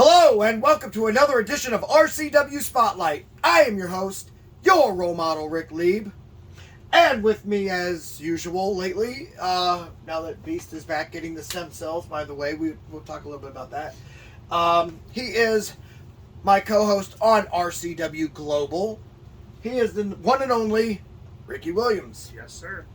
Hello and welcome to another edition of RCW Spotlight. I am your host, your role model, Ric Lieb. And with me as usual lately, now that Beast is back getting the stem cells, by the way, we'll talk a little bit about that. He is my co-host on RCW Global. He is the one and only Rici Williams. Yes, sir.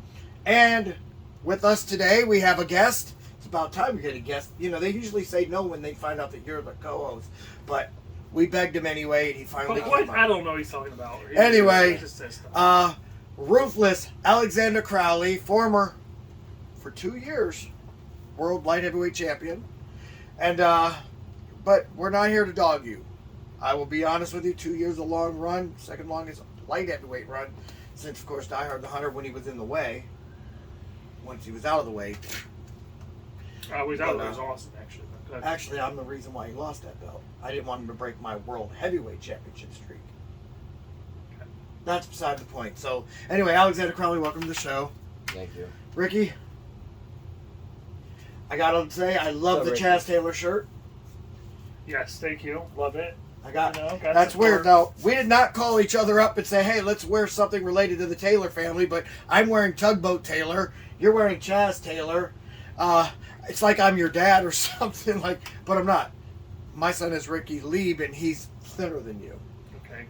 And with us today, we have a guest. It's about time we get a guest. You know, they usually say no when they find out that you're the co-host, but we begged him anyway, and he finally came up. I don't know what he's talking about. Anyway, Ruthless Alexander Crowley, former, for 2 years, world light heavyweight champion. And, but we're not here to dog you. I will be honest with you, 2 years is a long run, second longest light heavyweight run, since, of course, Die Hard the Hunter when he was in the way. Once he was out of the way. It was awesome, actually. Actually, I'm the reason why he lost that belt. I didn't want him to break my world heavyweight championship streak. Okay. That's beside the point. So, anyway, Alexander Crowley, welcome to the show. Thank you. Ricky, I gotta say, I love the Chaz Taylor shirt. Yes, thank you. Love it. That's weird, though. We did not call each other up and say, hey, let's wear something related to the Taylor family, but I'm wearing Tugboat Taylor. You're wearing Chaz Taylor. It's like I'm your dad or something, but I'm not. My son is Ric Lieb, and he's thinner than you. Okay.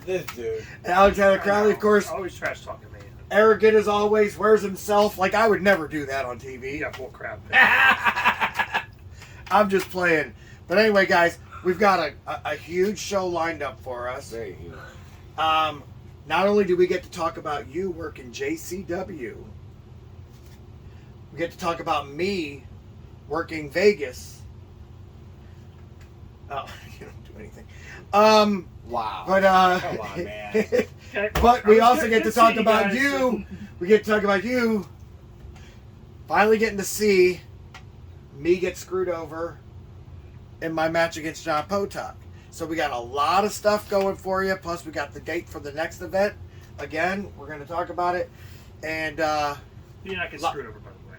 This dude. And Alexander Crowley, of course. Always trash talking me. Arrogant as always, wears himself. Like, I would never do that on TV. Yeah, bull crap. I'm just playing. But anyway, guys, we've got a huge show lined up for us. Very huge. Not only do we get to talk about you working JCW, we get to talk about me working Vegas. Oh, you don't do anything. Wow. But come on, man. but we also get to talk about you. We get to talk about you finally getting to see me get screwed over in my match against John Potok. So we got a lot of stuff going for you. Plus we got the date for the next event. Again, we're going to talk about it. And you did not get screwed over, by the way.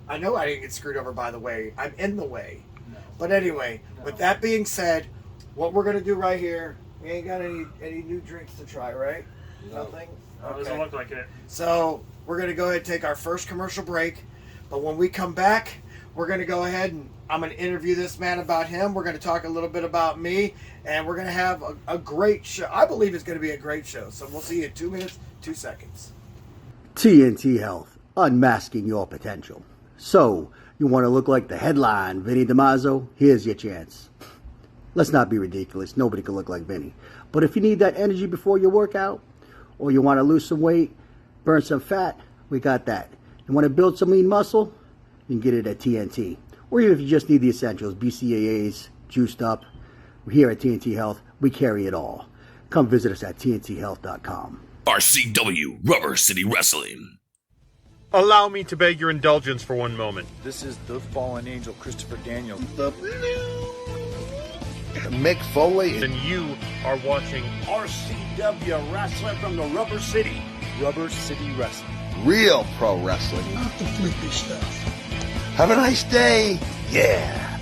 I know I didn't get screwed over, by the way. I'm in the way. No. But anyway, with that being said, what we're going to do right here, we ain't got any new drinks to try, right? No. Nothing? No, it doesn't look like it. So we're going to go ahead and take our first commercial break. But when we come back, we're going to go ahead and I'm going to interview this man about him. We're going to talk a little bit about me. And we're going to have a great show. I believe it's going to be a great show. So we'll see you in 2 minutes, 2 seconds. TNT Health, unmasking your potential. So, you want to look like the headline Vinny DiMaggio? Here's your chance. Let's not be ridiculous. Nobody can look like Vinny. But if you need that energy before your workout, or you want to lose some weight, burn some fat, we got that. You want to build some lean muscle? You can get it at TNT. Or even if you just need the essentials, BCAAs, juiced up. Here at TNT Health, we carry it all. Come visit us at TNTHealth.com. RCW Rubber City Wrestling. Allow me to beg your indulgence for one moment. This is the fallen angel, Christopher Daniels. Mick Foley. And you are watching RCW Wrestling from the Rubber City. Rubber City Wrestling. Real pro wrestling. Not the flippy stuff. Have a nice day. Yeah.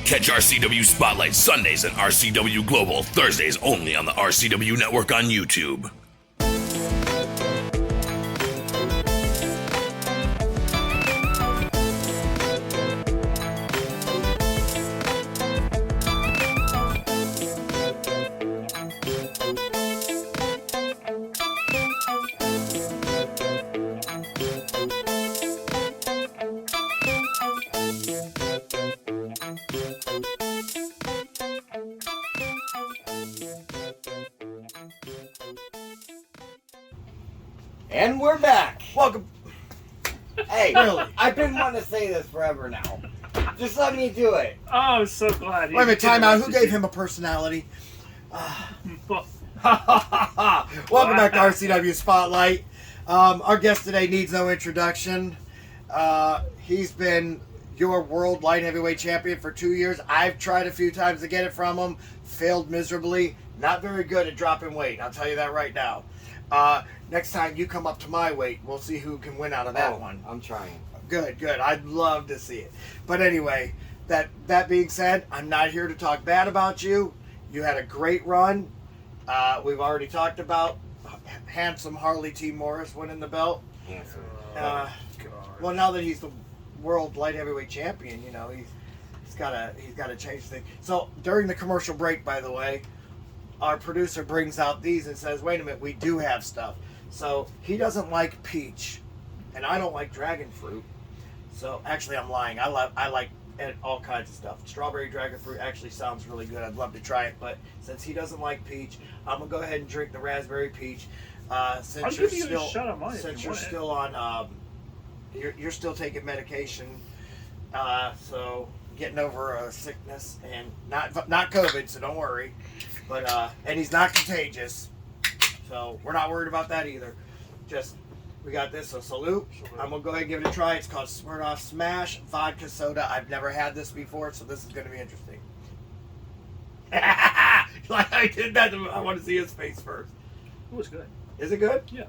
Catch RCW Spotlight Sundays and RCW Global Thursdays only on the RCW Network on YouTube. And we're back. Welcome. Hey, Really? I've been wanting to say this forever now. Just let me do it. Oh, I'm so glad. Wait a minute, time out. Who gave him a personality? Welcome back to RCW Spotlight. Our guest today needs no introduction. He's been your world light heavyweight champion for 2 years. I've tried a few times to get it from him. Failed miserably. Not very good at dropping weight. I'll tell you that right now. Next time you come up to my weight, we'll see who can win out of that one. I'm trying. Good. I'd love to see it. But anyway, that being said, I'm not here to talk bad about you. You had a great run. We've already talked about handsome Harley T. Morris winning the belt. Handsome. Well, now that he's the world light heavyweight champion, you know, he's got to change things. So during the commercial break, by the way, our producer brings out these and says, "Wait a minute, we do have stuff." So he doesn't like peach, and I don't like dragon fruit. So actually, I'm lying. I like all kinds of stuff. Strawberry dragon fruit actually sounds really good. I'd love to try it, but since he doesn't like peach, I'm gonna go ahead and drink the raspberry peach. Since you're still on, you're still taking medication, so getting over a sickness and not COVID, so don't worry. But and he's not contagious, so we're not worried about that either. Just we got this, so salute. I'm gonna go ahead and give it a try. It's called Smirnoff Smash Vodka Soda. I've never had this before, so this is gonna be interesting. Like I did that. I want to see his face first. It was good. Is it good? Yeah.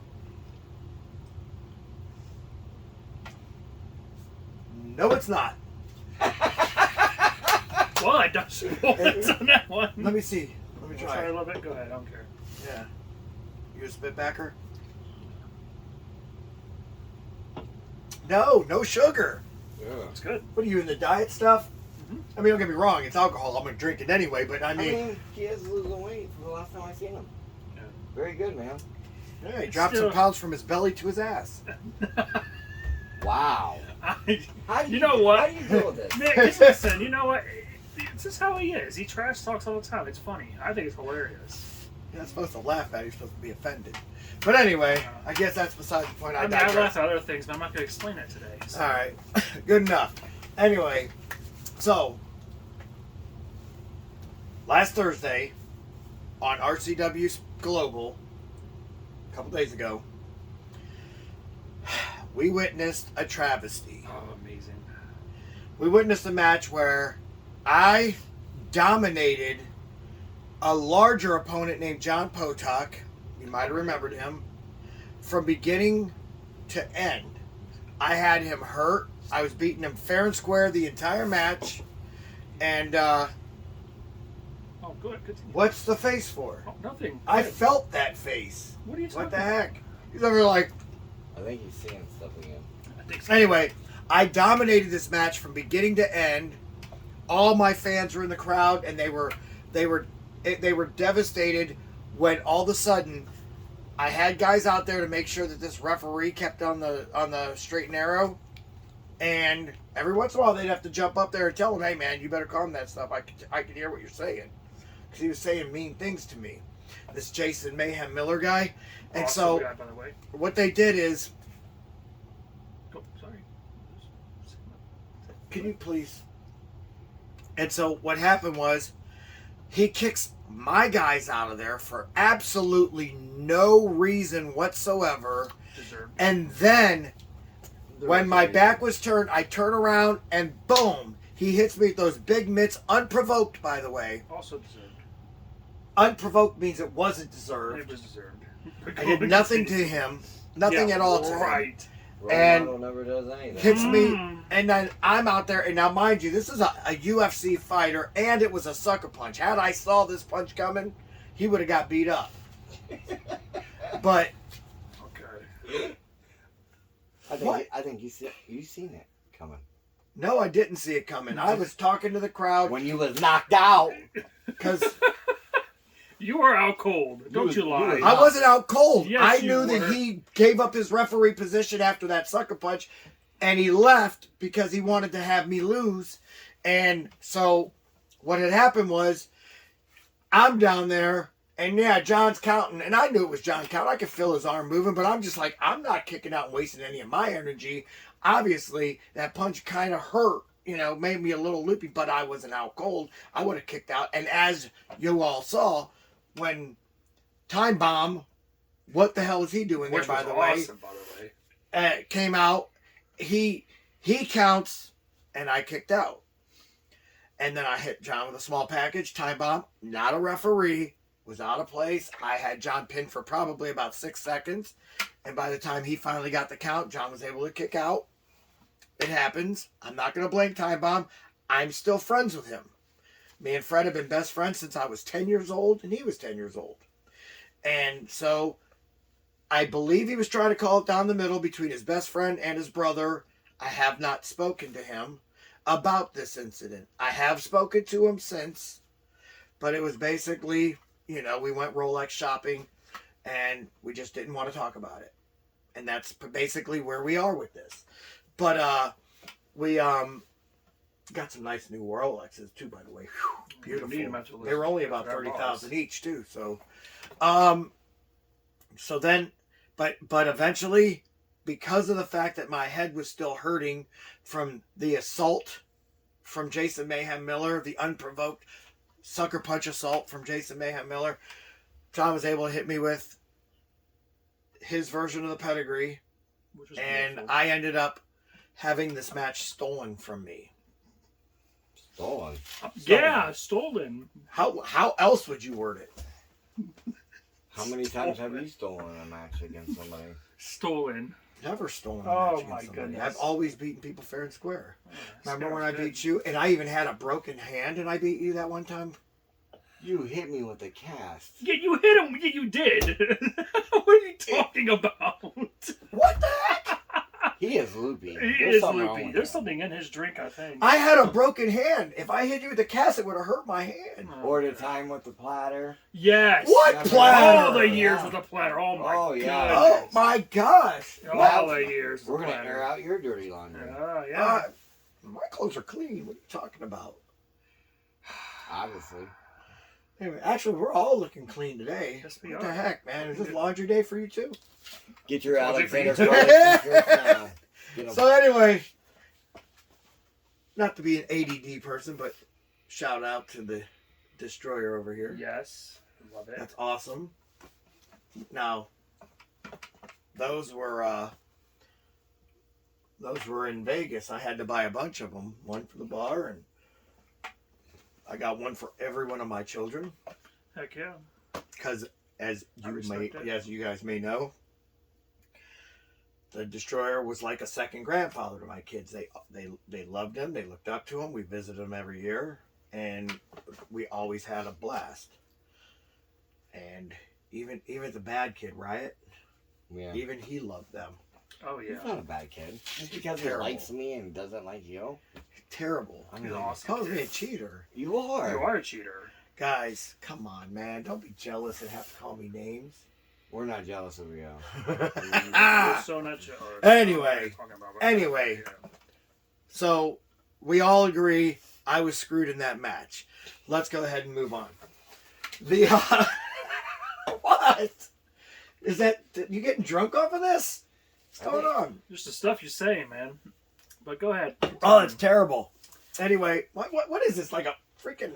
No, it's not. Well, I dodged some bullets on that one. Let me see. Let me Try try. a little bit. Go ahead. I don't care. Yeah. You a spitbacker? No sugar. Yeah. It's good. What are you in the diet stuff? Mhm. I mean, don't get me wrong. It's alcohol. I'm gonna drink it anyway. But I mean, he is losing weight from the last time I seen him. Yeah. Very good, man. yeah, he dropped some pounds from his belly to his ass. Wow. How do You know what? How do you deal with this? Nick, just listen. You know what? This is how he is. He trash talks all the time. It's funny. I think it's hilarious. You're not supposed to laugh at it. You're supposed to be offended. But anyway, I guess that's beside the point. I mean, I digress. laugh at other things, but I'm not going to explain it today. So. All right, good enough. Anyway, so last Thursday on RCW Global, a couple days ago, we witnessed a travesty. Oh, amazing. We witnessed a match where I dominated a larger opponent named John Potok. You might have remembered him. From beginning to end, I had him hurt. I was beating him fair and square the entire match. And Oh, good. Good. what's the face for? Oh, nothing. I Good. felt that face. What are you talking What the about? heck? He's over like... I think he's seeing stuff again. I think so. Anyway, I dominated this match from beginning to end. All my fans were in the crowd, and they were devastated when all of a sudden I had guys out there to make sure that this referee kept on the straight and narrow, and every once in a while they'd have to jump up there and tell him, "Hey man, you better calm that stuff. I can hear what you're saying," because he was saying mean things to me. This Jason Mayhem Miller guy, and Awesome so guy, by the way. what they did is, Oh, sorry. can you please? And so what happened was, he kicks my guys out of there for absolutely no reason whatsoever. Deserved. And then, when my back was turned, I turn around and boom, he hits me with those big mitts, unprovoked, by the way. Also deserved. Unprovoked means it wasn't It deserved. was deserved. I did nothing to him, nothing at all to him. Right. And RoleModel never does anything. Hits me, and then I'm out there, and now mind you, this is a UFC fighter, and it was a sucker punch. Had I saw this punch coming, he would have got beat up. But Okay. I think you seen it coming. no, I didn't see it coming. I was talking to the crowd When you was knocked out. because You were out cold. Don't you lie. you- I wasn't out cold. Yes, I you knew were. that he gave up his referee position after that sucker punch, and he left because he wanted to have me lose. And so what had happened was, I'm down there, And yeah, John's counting, and I knew it was John counting. I could feel his arm moving, but I'm just like, I'm not kicking out and wasting any of my energy. Obviously, that punch kind of hurt, made me a little loopy, but I wasn't out cold. I would have kicked out. And as you all saw, when Time Bomb, what the hell is he doing there, by the way? Came out, he counts, and I kicked out. And then I hit John with a small package. Time Bomb, not a referee, was out of place. I had John pinned for probably about 6 seconds. And by the time he finally got the count, John was able to kick out. It happens. I'm not going to blame Time Bomb. I'm still friends with him. Me and Fred have been best friends since I was 10 years old, and he was 10 years old. And so I believe he was trying to call it down the middle between his best friend and his brother. I have not spoken to him about this incident. I have spoken to him since, but it was basically, we went Rolex shopping and we just didn't want to talk about it. And that's basically where we are with this. But we got some nice new Rolexes too, by the way. Whew, beautiful. They were only about 30,000 each too. So, so then, but eventually, because of the fact that my head was still hurting from the assault from Jason Mayhem Miller, the unprovoked sucker punch assault from Jason Mayhem Miller, John was able to hit me with his version of the pedigree, and beautiful. I ended up having this match stolen from me. Stolen? Yeah, stolen. How else would you word it? How many times have you stolen a match against somebody? Stolen. Never stolen a match against my somebody. goodness. I've always beaten people fair and square. Remember when I beat you? And I even had a broken hand and I beat you that one time? You hit me with a cast. Yeah, you hit him. Yeah, you did. What are you talking about? What the heck? He is loopy. He is loopy. There's something in his drink, I think. I had a broken hand. If I hit you with the cast, it would have hurt my hand. Or the time with the platter. Yes. What platter? All the years with the platter. Oh my god. Yeah. Oh my gosh. All the years. We're going to air out your dirty laundry. Yeah. My clothes are clean. What are you talking about? Obviously. Anyway, actually, we're all looking clean today. Yes, we what are. the heck, man? Is this laundry day for you too? Get your Alexander Crowley. So anyway, not to be an ADD person, but shout out to the Destroyer over here. Yes, love it. That's awesome. Now, those were in Vegas. I had to buy a bunch of them. One for the bar, and I got one for every one of my children. Heck yeah. Because as you guys may know, the Destroyer was like a second grandfather to my kids. They loved him. They looked up to him. We visited him every year, and we always had a blast. And even the bad kid, Riot, even he loved them. Oh yeah. He's not a bad kid. Just because he likes me and doesn't like you. Terrible. I mean, awesome. Calls me a cheater. You are. You are a cheater. Guys, come on, man. Don't be jealous and have to call me names. We're not jealous of you. We're so not jealous. Anyway, so we all agree I was screwed in that match. Let's go ahead and move on. The what? Is that you getting drunk off of this? What's going on? Just the stuff you say, man. But go ahead. Oh, it's terrible. Anyway, what is this? Like a freaking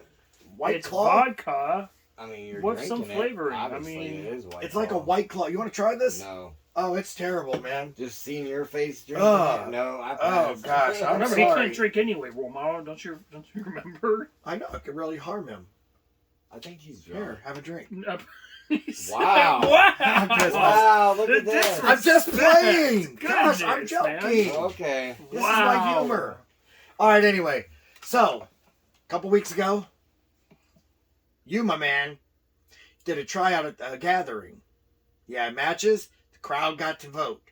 White Claw? Vodka. I mean, you're what's some flavoring? Obviously, it is White It's Claw. like a White Claw. You want to try this? No. Oh, it's terrible, man. Just seeing your face drinking it? No, I Oh, passed. gosh. I'm Remember, sorry. he couldn't drink anyway, RoleModel. Don't you remember? I know. It could really harm him. I think he's drunk. Here, have a drink. Wow. Wow. Look at this. I'm just playing. Goodness, Gosh, I'm joking. man. Okay. This is my humor. All right, anyway. So, a couple weeks ago, you, my man, did a tryout at a gathering. You had matches. The crowd got to vote.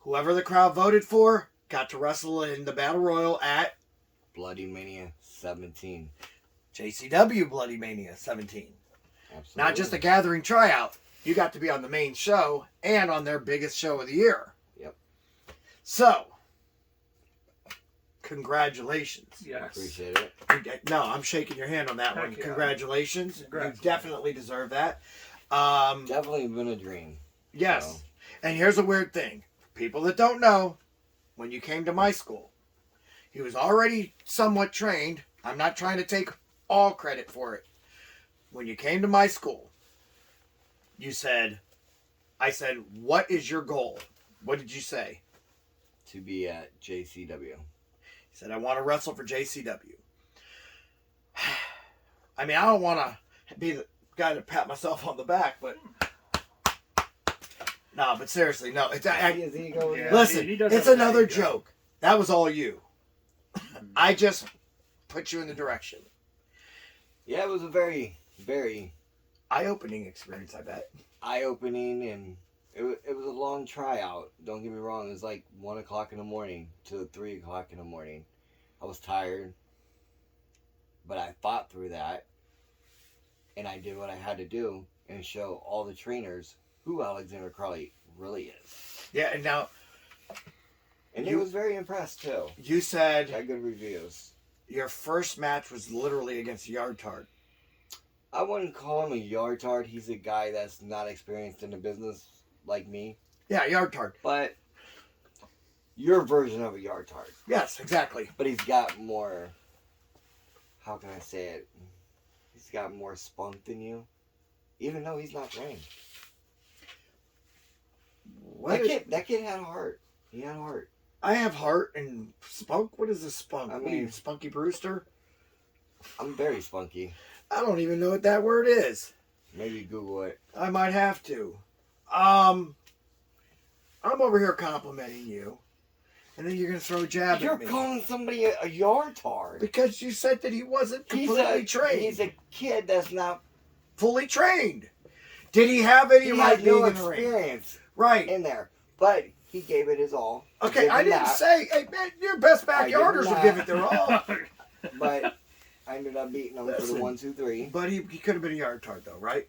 Whoever the crowd voted for got to wrestle in the Battle Royal at Bloody Mania 17. JCW Bloody Mania 17. Absolutely. Not just a gathering tryout. You got to be on the main show and on their biggest show of the year. Yep. So, a congratulations. Yes. Appreciate it. No, I'm shaking your hand on that one. Heck yeah. Congratulations. Congrats. You definitely deserve that. Definitely been a dream. Yes. So. And here's a weird thing. People that don't know, when you came to my school, he was already somewhat trained. I'm not trying to take all credit for it. When you came to my school, I said, what is your goal? What did you say? To be at JCW. He said, I want to wrestle for JCW. I mean, I don't want to be the guy to pat myself on the back, but no, but seriously, no. It's listen, he does it's have a another big ego. joke. That was all you. I just put you in the direction. Yeah, it was a very, very Eye-opening experience, I bet. eye-opening, and it was a long tryout. Don't get me wrong. It was like 1 o'clock in the morning to 3 o'clock in the morning. I was tired, but I fought through that, and I did what I had to do and show all the trainers who Alexander Crowley really is. Yeah, and now And he was very impressed too. you said Got good reviews. your first match was literally against Yardtard. I wouldn't call him a yardtard. He's a guy that's not experienced in the business like me. Yeah, Yardtard. But your version of a yardtard. Yes, exactly. But he's got more, how can I say it? He's got more spunk than you. Even though he's not trained. That kid had heart. He had heart. I have heart and spunk. What is a spunk? I What are you, mean- Spunky Brewster? I'm very spunky. I don't even know what that word is. Maybe Google it. I might have to. I'm over here complimenting you, and then you're gonna throw a jab You're at me calling somebody a yardtard. because you said that he wasn't completely trained. He's a kid that's not. fully trained. Did he have any He right had being no in the ring? experience Right. in there, but he gave it his all. Okay, Give I him didn't that. say, hey man, your best I give him backyarders will that. give it their all. But I ended up beating him for Listen. the 1, 2, 3. But he could have been a yard tard though, right?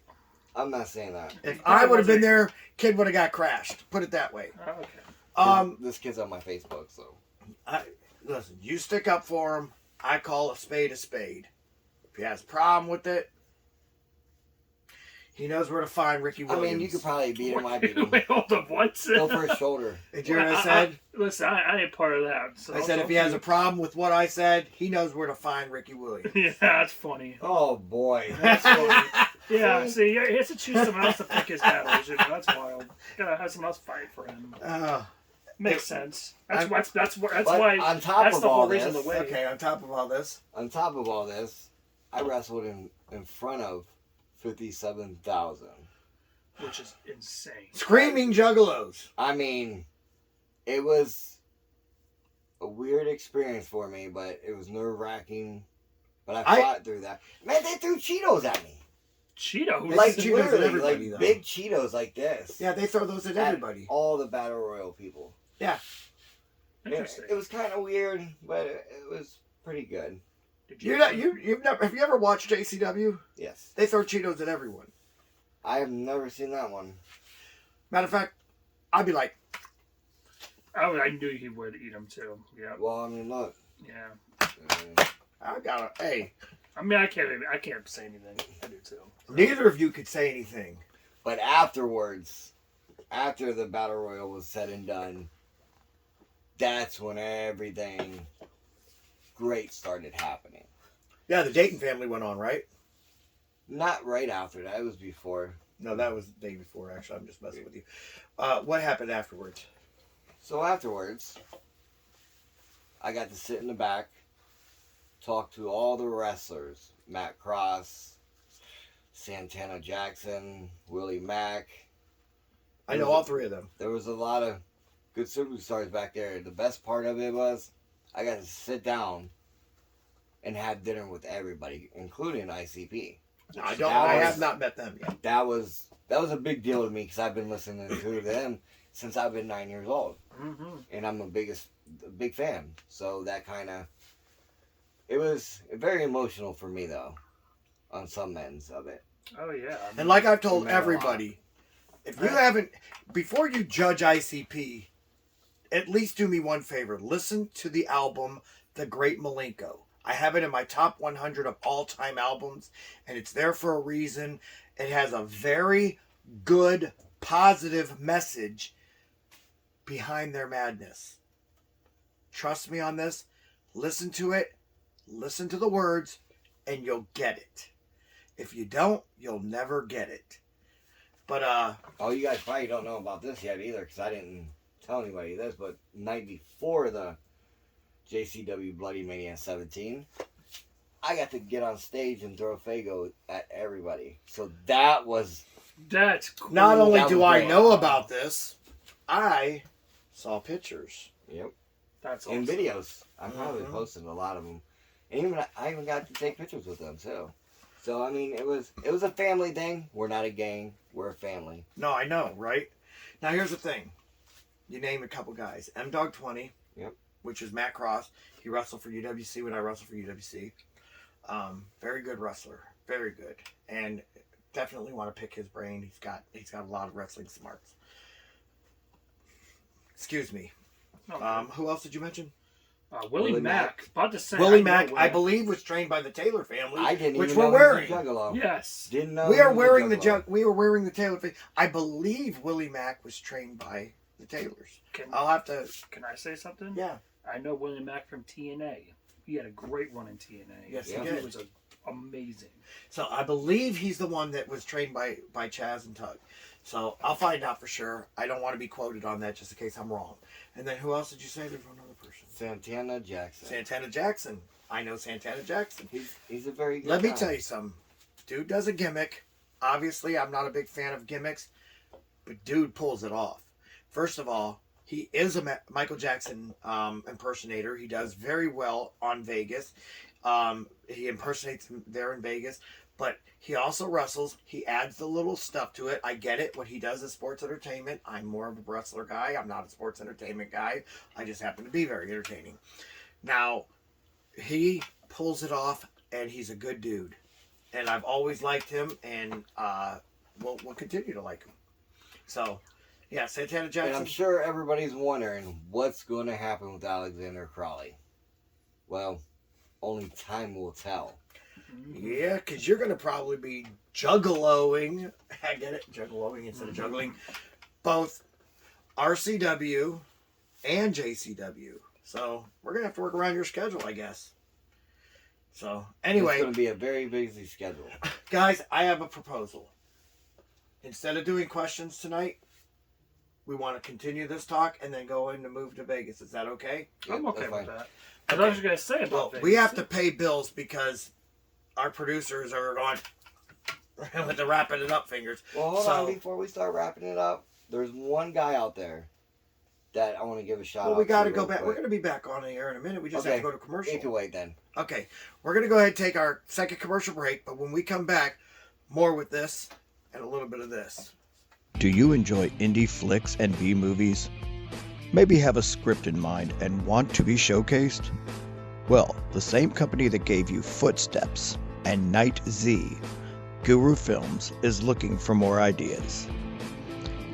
I'm not saying that. If I would have been there, kid would have got crashed. Put it that way. Okay. This kid's on my Facebook, so. Listen, you stick up for him. I call a spade a spade. If he has a problem with it, he knows where to find Rici I Williams. mean, you could probably beat him. I beat him. Wait, hold on. What? Go for his shoulder. Did you hear what I said? Listen, I ain't part of that. So I said if he has a problem with what I said, he knows where to find Rici Williams. Yeah, that's funny. Oh, boy. That's funny. Yeah, see, he has to choose someone else to pick his battles. You know, that's wild. Gotta have someone else fight for him. Makes sense. That's why. But why. on top That's of the all whole reason this- to wait. Okay, on top of all this, I wrestled in front of 57,000. Which is insane. screaming juggalos. I mean, it was a weird experience for me, but it was nerve-wracking. But I fought through that. Man, they threw Cheetos at me. Cheetos. Like, Cheetos at literally, everybody, like though. big Cheetos like this. Yeah, they throw those at everybody. All the Battle Royal people. Yeah. Interesting. It was kind of weird, but it was pretty good. Did You've never. Have you ever watched JCW? Yes. They throw Cheetos at everyone. I have never seen that one. Matter of fact, I'd be like, I knew he would eat them too. Yeah. Well, I mean, look. Yeah. I gotta. Hey, I mean, I can't say anything. I do too. neither of you could say anything. But afterwards, after the Battle Royal was said and done, that's when everything great started happening. Yeah, the Dayton family went on, right? Not right after that. It was before. No, that was the day before. Actually, I'm just messing with you. What happened afterwards? So afterwards, I got to sit in the back, talk to all the wrestlers. Matt Cross, Santana Jackson, Willie Mack. I know all three of them. There was a lot of good superstars back there. The best part of it was I got to sit down and have dinner with everybody, including ICP. I That have was- not met them yet. That was a big deal to me because I've been listening to them since I've been 9 years old, and I'm a big fan. So that it was very emotional for me though, on some ends of it. Oh yeah. I mean, And like I've told It meant a lot. everybody, if you haven't, before you judge ICP, at least do me one favor. Listen to the album The Great Malenko. I have it in my top 100 of all-time albums, and it's there for a reason. It has a very good, positive message behind their madness. Trust me on this. Listen to it. Listen to the words, and you'll get it. If you don't, you'll never get it. But, oh, you guys probably don't know about this yet either, because I didn't tell anybody this, but the night before the JCW Bloody Mania 17, I got to get on stage and throw Fago at everybody. So that's cool. Not only do I great. know about this, I saw pictures. Yep. That's awesome. And videos. I probably posted a lot of them. And I even got to take pictures with them too. So I mean, it was a family thing. We're not a gang. We're a family. No, I know, right? Now here's the thing. You name a couple guys. M-Dog 20. Yep. Which is Matt Cross. He wrestled for UWC when I wrestled for UWC. Very good wrestler. Very good. And definitely want to pick his brain. He's got a lot of wrestling smarts. Excuse me. Who else did you mention? Willie Mack. About to say. Willie Mack, I believe, was trained by the Taylor family. I didn't which even we're know wearing. he was a juggalo. Yes. Didn't know. We are wearing we are wearing the Taylor family. I believe Willie Mack was trained by the Taylors. I'll have to. Can I say something? Yeah. I know Willie Mack from TNA. He had a great run in TNA. Yes, he did. He was amazing. So I believe he's the one that was trained by Chaz and Tug. So I'll find out for sure. I don't want to be quoted on that just in case I'm wrong. And then who else did you say? There's one other person. Santana Jackson. Santana Jackson. I know Santana Jackson. He's a very good Let me guy. tell you something. Dude does a gimmick. Obviously, I'm not a big fan of gimmicks, but dude pulls it off. First of all, he is a Michael Jackson impersonator. He does very well on Vegas. He impersonates him there in Vegas. But he also wrestles. He adds the little stuff to it. I get it. What he does is sports entertainment. I'm more of a wrestler guy. I'm not a sports entertainment guy. I just happen to be very entertaining. Now, he pulls it off, and he's a good dude. And I've always liked him, and we'll continue to like him. So, yeah, Santana Jackson. And I'm sure everybody's wondering what's going to happen with Alexander Crowley. Well, only time will tell. Yeah, because you're going to probably be juggaloing. I get it, juggaloing instead of juggling. Both RCW and JCW. So we're going to have to work around your schedule, I guess. So anyway. It's going to be a very busy schedule. Guys, I have a proposal. Instead of doing questions tonight, we want to continue this talk and then go in to move to Vegas. Is that okay? I'm okay with fine. that. I thought you were going to say about Vegas. We have to pay bills because our producers are going with the wrapping it up fingers. Well, hold on. Before we start wrapping it up, there's one guy out there that I want to give a shout out to. Well, we got to go real back. quick. We're going to be back on the air in a minute. We just have to go to commercial. You can wait then. Okay. We're going to go ahead and take our second commercial break, but when we come back, more with this and a little bit of this. Do you enjoy indie flicks and B-movies? Maybe have a script in mind and want to be showcased? Well, the same company that gave you Footsteps and Night Z, Guru Films, is looking for more ideas.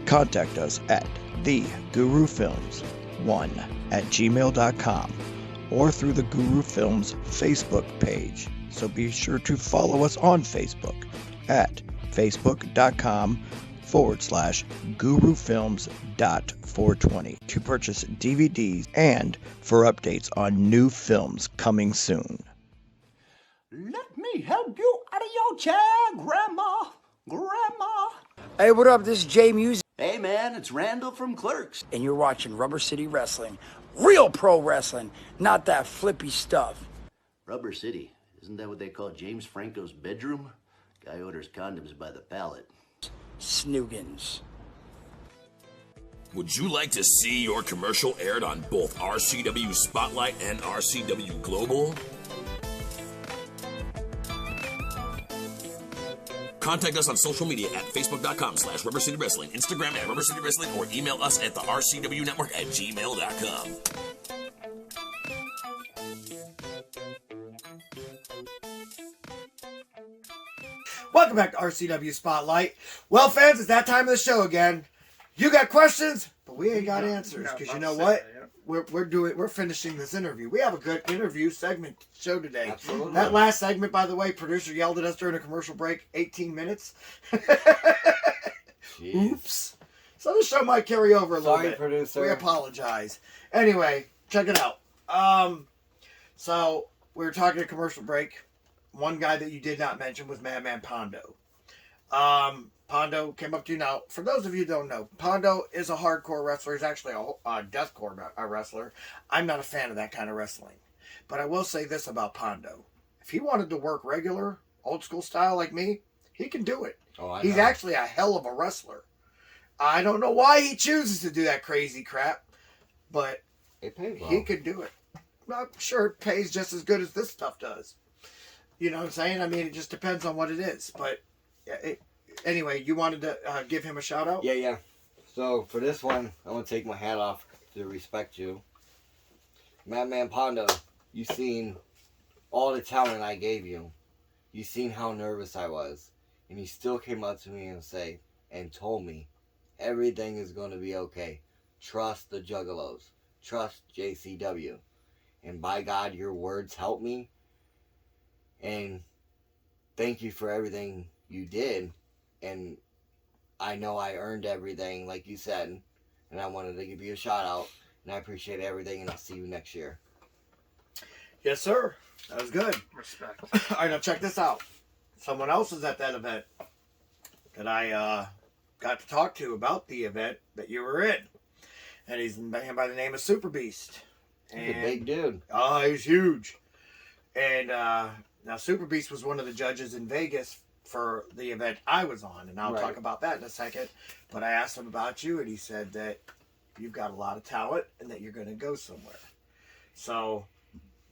Contact us at thegurufilms1@gmail.com or through the Guru Films Facebook page. So be sure to follow us on Facebook at facebook.com/gurufilms.420 to purchase DVDs and for updates on new films coming soon. Let me help you out of your chair, Grandma. Grandma. Hey, what up? This is Jay Music. Hey, man, it's Randall from Clerks. And you're watching Rubber City Wrestling. Real pro wrestling, not that flippy stuff. Rubber City. Isn't that what they call James Franco's bedroom? Guy orders condoms by the pallet. Snoogans. Would you like to see your commercial aired on both RCW Spotlight and RCW Global? Contact us on social media at facebook.com/Rubber City Wrestling, Instagram at Rubber City Wrestling, or email us at the RCW Network at gmail.com. Welcome back to RCW Spotlight. Well, fans, it's that time of the show again. You got questions, but we ain't got answers. Because you know what? we're finishing this interview. We have a good interview segment show today. Absolutely. That last segment, by the way, producer yelled at us during a commercial break. 18 minutes. Oops. So this show might carry over a little bit. Sorry, producer. We apologize. Anyway, check it out. So we were talking a commercial break. One guy that you did not mention was Madman Pondo. Pondo came up to you. Now, for those of you who don't know, Pondo is a hardcore wrestler. He's actually a deathcore wrestler. I'm not a fan of that kind of wrestling. But I will say this about Pondo. If he wanted to work regular, old school style like me, he can do it. He's actually a hell of a wrestler. I don't know why he chooses to do that crazy crap, but it pays well. He could do it. I'm sure it pays just as good as this stuff does. You know what I'm saying? I mean, it just depends on what it is. But anyway, you wanted to give him a shout out? Yeah. So for this one, I'm going to take my hat off to respect you. Madman Pondo, you seen all the talent I gave you. You seen how nervous I was. And you still came up to me and told me, everything is going to be okay. Trust the Juggalos. Trust JCW. And by God, your words helped me. And thank you for everything you did. And I know I earned everything, like you said. And I wanted to give you a shout out. And I appreciate everything. And I'll see you next year. Yes, sir. That was good. Respect. All right, now check this out. Someone else was at that event that I got to talk to about the event that you were in. And he's a man by the name of Super Beast. He's a big dude. Oh, he's huge. And now Super Beast was one of the judges in Vegas for the event I was on. And I'll talk about that in a second. But I asked him about you, and he said that you've got a lot of talent and that you're going to go somewhere. So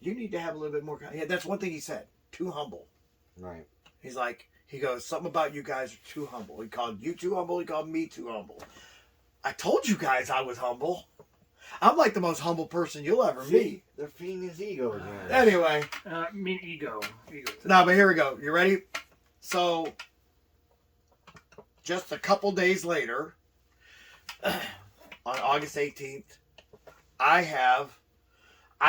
you need to have a little bit more. Yeah, that's one thing he said. Too humble. Right. He's like, he goes, something about you guys are too humble. He called you too humble. He called me too humble. I told you guys I was humble. I'm like the most humble person you'll ever meet. They're feeding his ego again. Anyway. Mean ego. No, but here we go. You ready? So, just a couple days later, on August 18th, I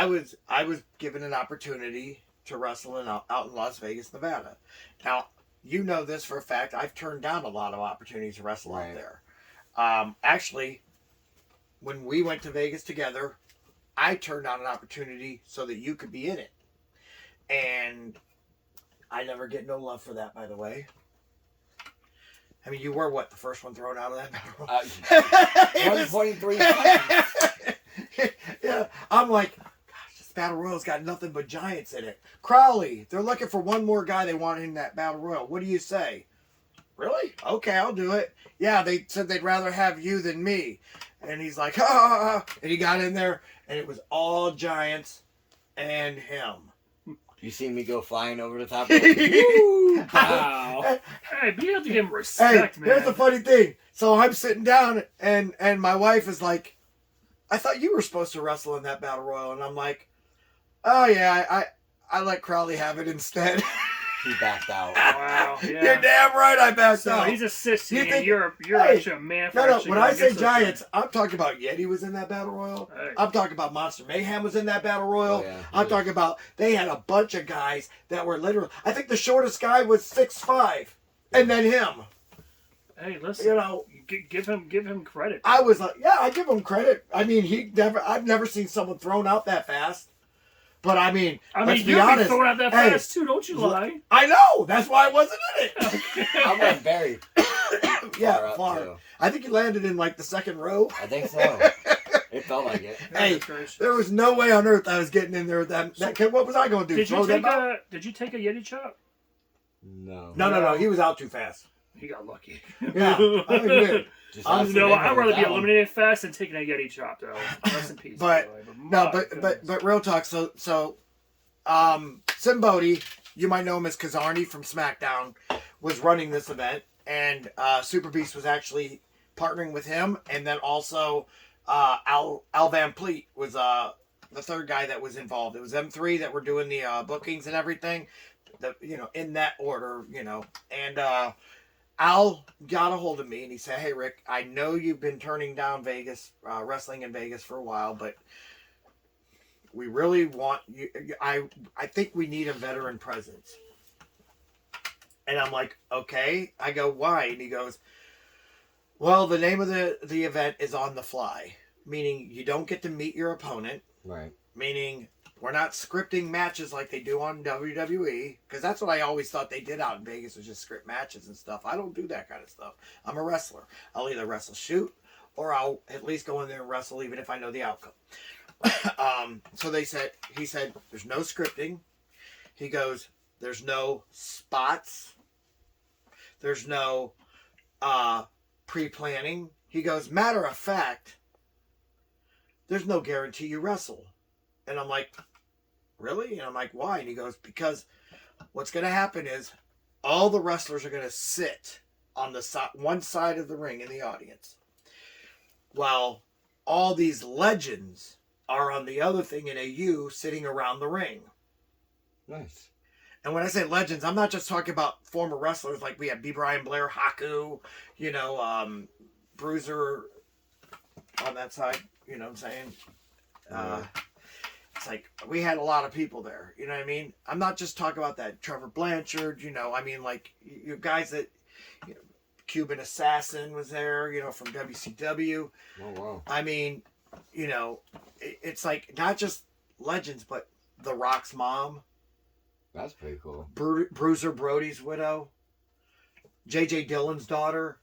was given an opportunity to wrestle out in Las Vegas, Nevada. Now, you know this for a fact. I've turned down a lot of opportunities to wrestle out there. Actually, when we went to Vegas together, I turned down an opportunity so that you could be in it. And I never get no love for that, by the way. I mean, you were what, the first one thrown out of that battle royal? 123 Yeah, I'm like, gosh, this battle royal's got nothing but giants in it. Crowley, they're looking for one more guy they want in that battle royal. What do you say? Really? Okay, I'll do it. Yeah, they said they'd rather have you than me. And he's like, ah, and he got in there, and it was all giants and him. You seen me go flying over the top of him? Wow. Hey, but you have to give him respect, man. Here's the funny thing. So I'm sitting down, and my wife is like, I thought you were supposed to wrestle in that battle royal. And I'm like, oh, yeah, I let Crowley have it instead. He backed out. Wow. Yeah. You're damn right I backed out. So he's a sissy, and you're actually a man for No, when I say giants, I'm talking about Yeti was in that battle royal. Hey. I'm talking about Monster Mayhem was in that battle royal. Oh, yeah. I'm talking about, they had a bunch of guys that were literally, I think the shortest guy was 6'5", and then him. Hey, listen, you know, give him credit. I was like, yeah, I give him credit. I mean, I've never seen someone thrown out that fast. But I mean, let's be honest. You're thrown out that fast too, don't you lie? I know. That's why I wasn't in it. I went very far. I think you landed in like the second row. I think so. It felt like it. Hey, there was no way on earth I was getting in there with that. What was I going to do? Did you take a Yeti chop? No. No. He was out too fast. He got lucky. Yeah, I mean, I'd rather be eliminated fast than taking a Yeti chop, though. Rest in peace. But real talk. So, Simbodi, you might know him as Kazarni from SmackDown, was running this event, and Super Beast was actually partnering with him, and then also Al Van Pleet was the third guy that was involved. It was them three that were doing the bookings and everything, in that order, and Al got a hold of me and he said, "Hey Rick, I know you've been turning down Vegas, wrestling in Vegas for a while, but we really want you. I think we need a veteran presence." And I'm like, "Okay." I go, "Why?" And he goes, "Well, the name of the event is on the fly, meaning you don't get to meet your opponent, Right. meaning we're not scripting matches like they do on WWE, because that's what I always thought they did out in Vegas, was just script matches and stuff. I don't do that kind of stuff. I'm a wrestler. I'll either wrestle shoot, or I'll at least go in there and wrestle even if I know the outcome." So he said, "There's no scripting." He goes, "There's no spots. There's no pre-planning." He goes, "Matter of fact, there's no guarantee you wrestle." And I'm like, "Really?" And I'm like, "Why?" And he goes, "Because what's going to happen is all the wrestlers are going to sit on the one side of the ring in the audience, while all these legends are on the other thing in a U sitting around the ring." Nice. And when I say legends, I'm not just talking about former wrestlers like we have B. Brian Blair, Haku, Bruiser on that side. You know what I'm saying? It's like we had a lot of people there. You know what I mean? I'm not just talking about that. Trevor Blanchard, I mean, like, you guys that, Cuban Assassin was there, from WCW. Oh, wow. I mean, it's like not just legends, but The Rock's mom. That's pretty cool. Bruiser Brody's widow. J.J. Dillon's daughter.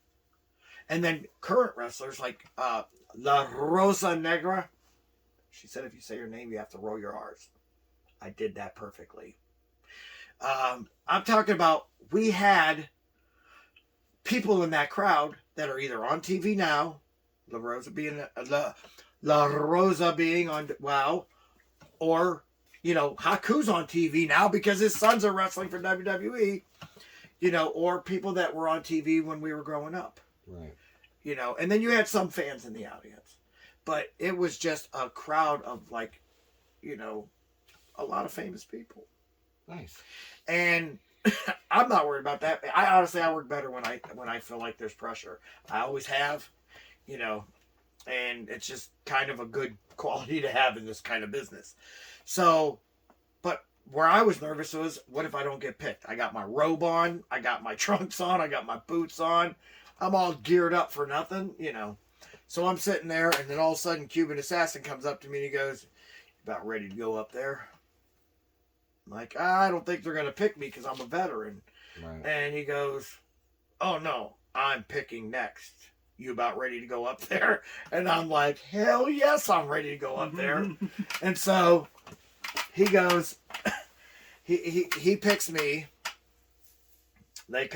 And then current wrestlers like La Rosa Negra. She said if you say her name, you have to roll your R's. I did that perfectly. I'm talking about, we had people in that crowd that are either on TV now, La Rosa being on WOW, or Haku's on TV now because his sons are wrestling for WWE, or people that were on TV when we were growing up. Right. And then you had some fans in the audience. But it was just a crowd of, like, a lot of famous people. Nice. And I'm not worried about that. I work better when I feel like there's pressure. I always have, and it's just kind of a good quality to have in this kind of business. So, but where I was nervous was, what if I don't get picked? I got my robe on, I got my trunks on, I got my boots on. I'm all geared up for nothing, So I'm sitting there, and then all of a sudden, Cuban Assassin comes up to me and he goes, "You about ready to go up there?" I'm like, "I don't think they're going to pick me because I'm a veteran." Right. And he goes, "Oh, no, I'm picking next. You about ready to go up there?" And I'm like, "Hell yes, I'm ready to go up there." And so he goes, he picks me. They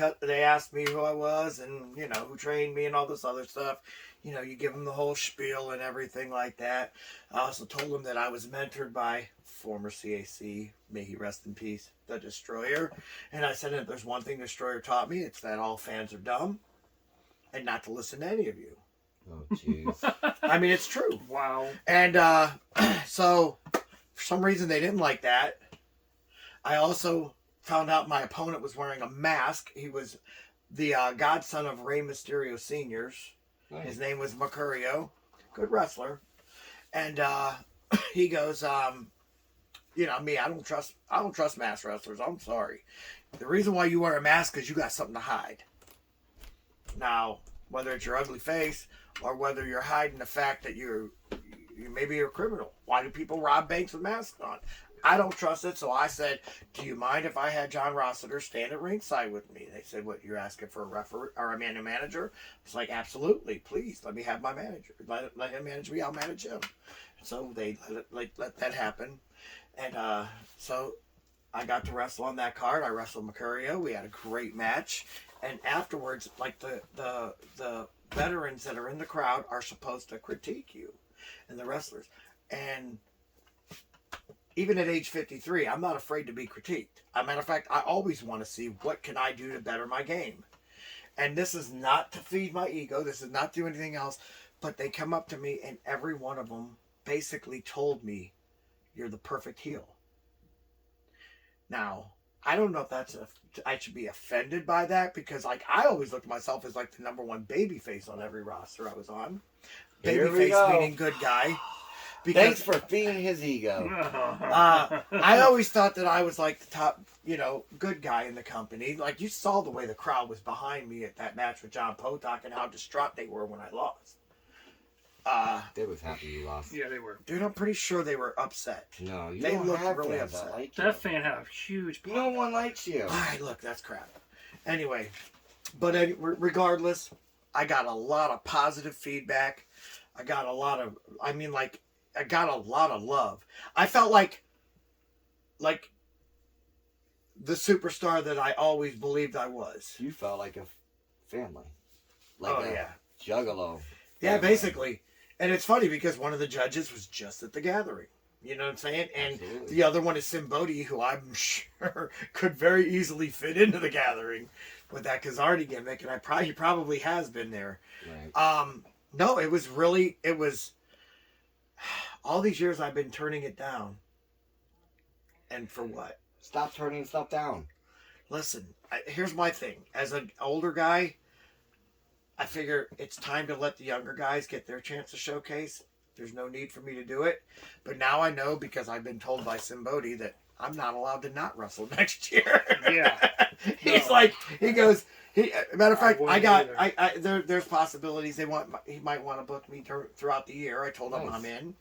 asked me who I was and, who trained me and all this other stuff. You give them the whole spiel and everything like that. I also told them that I was mentored by former CAC, may he rest in peace, the Destroyer. And I said, if there's one thing Destroyer taught me, it's that all fans are dumb and not to listen to any of you. Oh, jeez. I mean, it's true. Wow. And so, for some reason, they didn't like that. I also found out my opponent was wearing a mask. He was the godson of Rey Mysterio Sr.'s. Nice. His name was Mercurio. Good wrestler. And he goes, me, I don't trust mask wrestlers. I'm sorry. The reason why you wear a mask is you got something to hide. Now, whether it's your ugly face or whether you're hiding the fact that you maybe you're a criminal. Why do people rob banks with masks on? I don't trust it, so I said, "Do you mind if I had John Rossiter stand at ringside with me?" They said, "What, you're asking for a referee or a manager?" I was like, "Absolutely, please let me have my manager. Let him manage me. I'll manage him." So they let that happen, and so I got to wrestle on that card. I wrestled Mercurio. We had a great match, and afterwards, like the veterans that are in the crowd are supposed to critique you, and the wrestlers, and even at age 53, I'm not afraid to be critiqued. As a matter of fact, I always want to see what can I do to better my game. And this is not to feed my ego. This is not to do anything else. But they come up to me, and every one of them basically told me, "You're the perfect heel." Now, I don't know if I should be offended by that because like I always looked at myself as like the number one babyface on every roster I was on. Babyface meaning good guy. Because, thanks for feeding his ego. I always thought that I was like the top, good guy in the company. Like you saw the way the crowd was behind me at that match with John Potok and how distraught they were when I lost. They was happy you lost. Yeah, they were. Dude, I'm pretty sure they were upset. No, you they don't looked have really fans upset. that like you. That fan had a huge. No one likes you. All right, look, that's crap. Anyway, but regardless, I got a lot of positive feedback. I got a lot of love. I felt like the superstar that I always believed I was. You felt like a family. Juggalo. Yeah, basically. And it's funny because one of the judges was just at the gathering. You know what I'm saying? And Absolutely. the other one is Simbodi, who I'm sure could very easily fit into the gathering with that Kazardi gimmick, and he probably has been there. Right. No, it was all these years I've been turning it down. And for what? Stop turning stuff down. Listen, here's my thing. As an older guy, I figure it's time to let the younger guys get their chance to showcase. There's no need for me to do it. But now I know because I've been told by Simbodi that I'm not allowed to not wrestle next year. Yeah. He's matter of fact, there's possibilities he might want to book me throughout the year. I told him I'm in.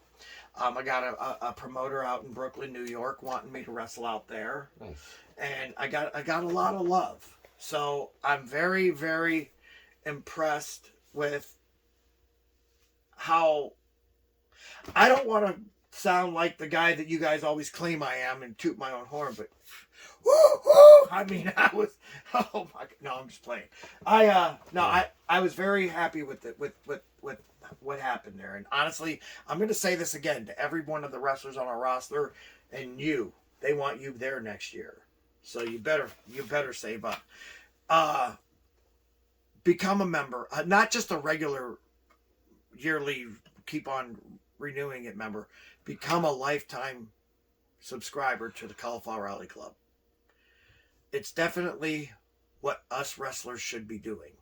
I got a promoter out in Brooklyn, New York, wanting me to wrestle out there. Nice. And I got a lot of love. So I'm very, very impressed with how I don't want to sound like the guy that you guys always claim I am and toot my own horn, but I mean, I was, oh my God, no, I'm just playing. I was very happy with what happened there. And honestly, I'm going to say this again to every one of the wrestlers on our roster and they want you there next year. So you better save up. Become a member, not just a regular yearly keep on renewing it member. Become a lifetime subscriber to the Cauliflower Alley Club. It's definitely what us wrestlers should be doing.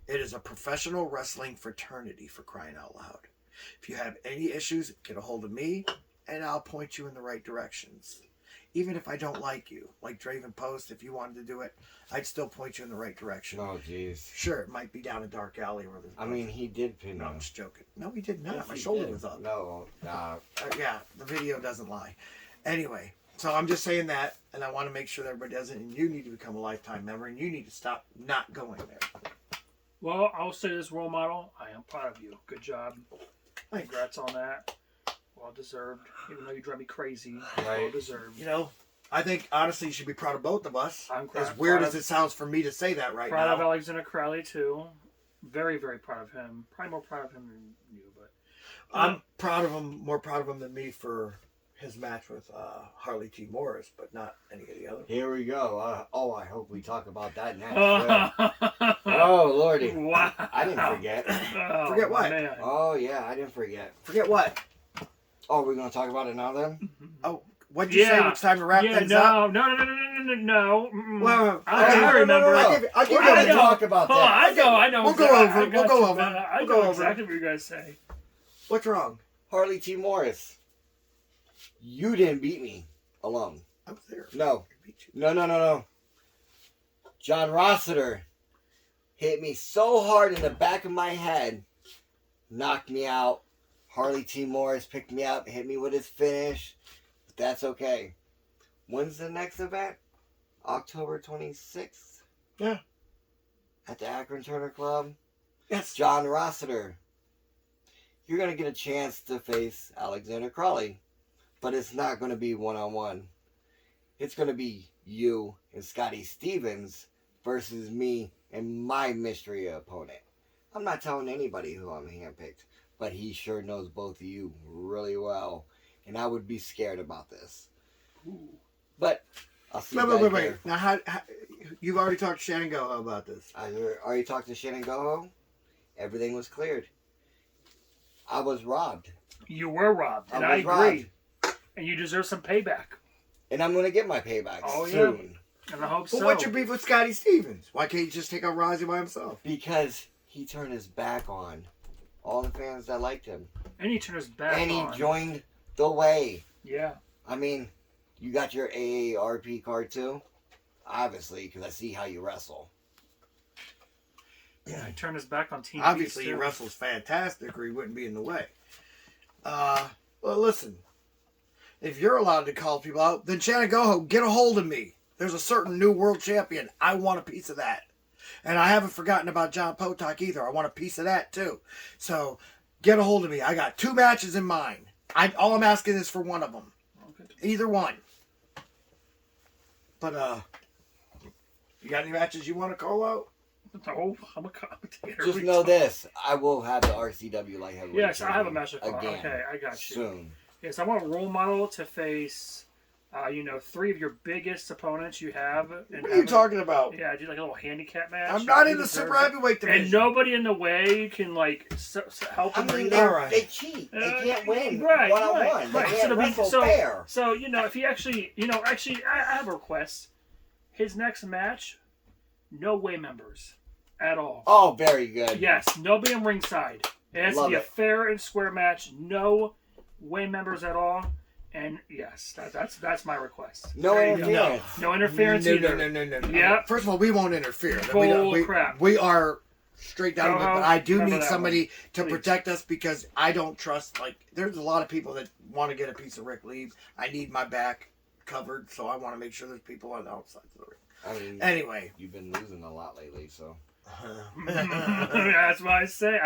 It is a professional wrestling fraternity, for crying out loud. If you have any issues, get a hold of me and I'll point you in the right directions. Even if I don't like you, like Draven Post, if you wanted to do it, I'd still point you in the right direction. Oh, jeez. Sure, it might be down a dark alley where there's. I mean, he did pin No, you. I'm just joking. No, he did not. Yes, My he shoulder did. was up. No, yeah, the video doesn't lie. Anyway, so I'm just saying that, and I want to make sure that everybody does it, and you need to become a lifetime member, and you need to stop not going there. Well, I'll say this, role model. I am proud of you. Good job. Thanks. Congrats on that. Well deserved. Even though you drive me crazy, well Right. deserved. I think, honestly, you should be proud of both of us. I'm As weird proud as it sounds for me to say that right proud now. of Alexander Crowley too. Very, very proud of him. Probably more proud of him than you, but I'm proud of him, more proud of him than me for his match with Harley T. Morris, but not any of the others. Here we go. I hope we talk about that next. Oh, Lordy. Wow. I didn't forget. Oh, Forget what? Man. Oh, yeah, I didn't forget. Forget what? Oh, we're going to talk about it now then? Oh, what'd you say? It's time to wrap things up? No. Mm-mm. Well, I remember. I'll give We're you going to talk about Oh, that. I know. We'll go over. We'll go over. I We'll know go over. exactly what you're going to say. What's wrong? Harley T. Morris. You didn't beat me alone. I was there. No. No. John Rossiter hit me so hard in the back of my head, knocked me out. Harley T. Morris picked me up, hit me with his finish. But that's okay. When's the next event? October 26th? Yeah. At the Akron Turner Club? Yes. John Rossiter. You're going to get a chance to face Alexander Crowley. But it's not going to be one-on-one. It's going to be you and Scotty Stevens versus me and my mystery opponent. I'm not telling anybody who I'm handpicked, but he sure knows both of you really well. And I would be scared about this. Ooh. But I'll see you guys Wait. there. Now, how you've already talked to Shannon Goho about this? I already talked to Shannon Goho. Everything was cleared. I was robbed. You were robbed, and I agree. And you deserve some payback. And I'm going to get my payback soon. And I hope But so. what's your beef with Scotty Stevens? Why can't you just take out Rozzy by himself? Because he turned his back on all the fans that liked him. And he turned his back And he on. joined the way. Yeah. I mean, you got your AARP card too? Obviously, because I see how you wrestle. Yeah, he turned his back on Team Obviously, Beast, he too. wrestles fantastic, or he wouldn't be in the way. Well, listen. If you're allowed to call people out, then Chanagoho, get a hold of me. There's a certain new world champion. I want a piece of that. And I haven't forgotten about John Potok either. I want a piece of that, too. So, get a hold of me. I got 2 matches in mind. All I'm asking is for one of them. Okay. Either one. But, you got any matches you want to call out? No, I'm a commentator. Just know this. I will have the RCW light heavyweight. Yes, I have a match again. Okay, I got you. Soon. Yes, I want a role model to face, 3 of your biggest opponents you have. And What are you talking about? Yeah, do like a little handicap match. I'm not in the super heavyweight division. And nobody in the way can help them bring All them. right. They cheat. They can't win Right, one-on-one. right. They can't wrestle so, fair. So, if he actually, I have a request. His next match, no way members at all. Oh, very good. Yes, nobody on ringside. It has to be a fair and square match. No way members at all. And yes, that's my request. No interference. No interference either. No. Yeah. First of all, we won't interfere. Crap. We are straight down with it, but I do Remember need that somebody one, to please. protect us because I don't trust, there's a lot of people that want to get a piece of Ric Lieb. I need my back covered, so I want to make sure there's people on the outside of the ring. I mean, anyway. You've been losing a lot lately, so. That's what I say.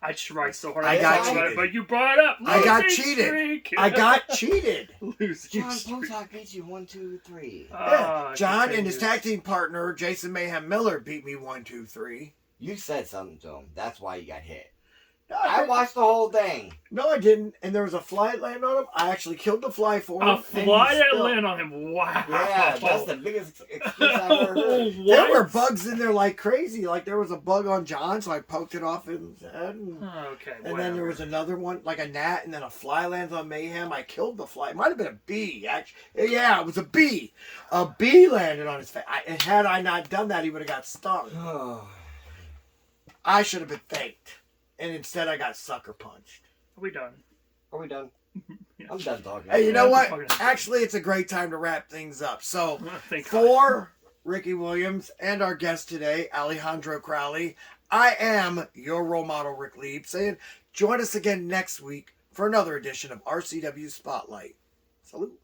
I tried so hard. I got cheated. But you brought it up. I got Losing cheated. streak. I got cheated. Losing John streak. Potok beats you 1, 2, 3. Yeah. John and his tag team partner, Jason Mayhem Miller, beat me 1, 2, 3. You said something to him. That's why you got hit. No, I watched the whole thing. No, I didn't. And there was a fly that landed on him. I actually killed the fly for him. A fly that landed on him. Wow. Yeah, that's the biggest excuse I've ever heard. There were bugs in there like crazy. Like there was a bug on John, so I poked it off his head. Okay. And then there was another one, like a gnat, and then a fly lands on Mayhem. I killed the fly. It might have been a bee, actually. Yeah, it was a bee. A bee landed on his face. And had I not done that, he would have got stung. I should have been thanked. And instead, I got sucker punched. Are we done? Are we done? I'm done talking. Hey, you know what? Actually, it's a great time to wrap things up. So, for Rici Williams and our guest today, Alexander Crowley, I am your role model, Ric Lieb, saying join us again next week for another edition of RCW Spotlight. Salute.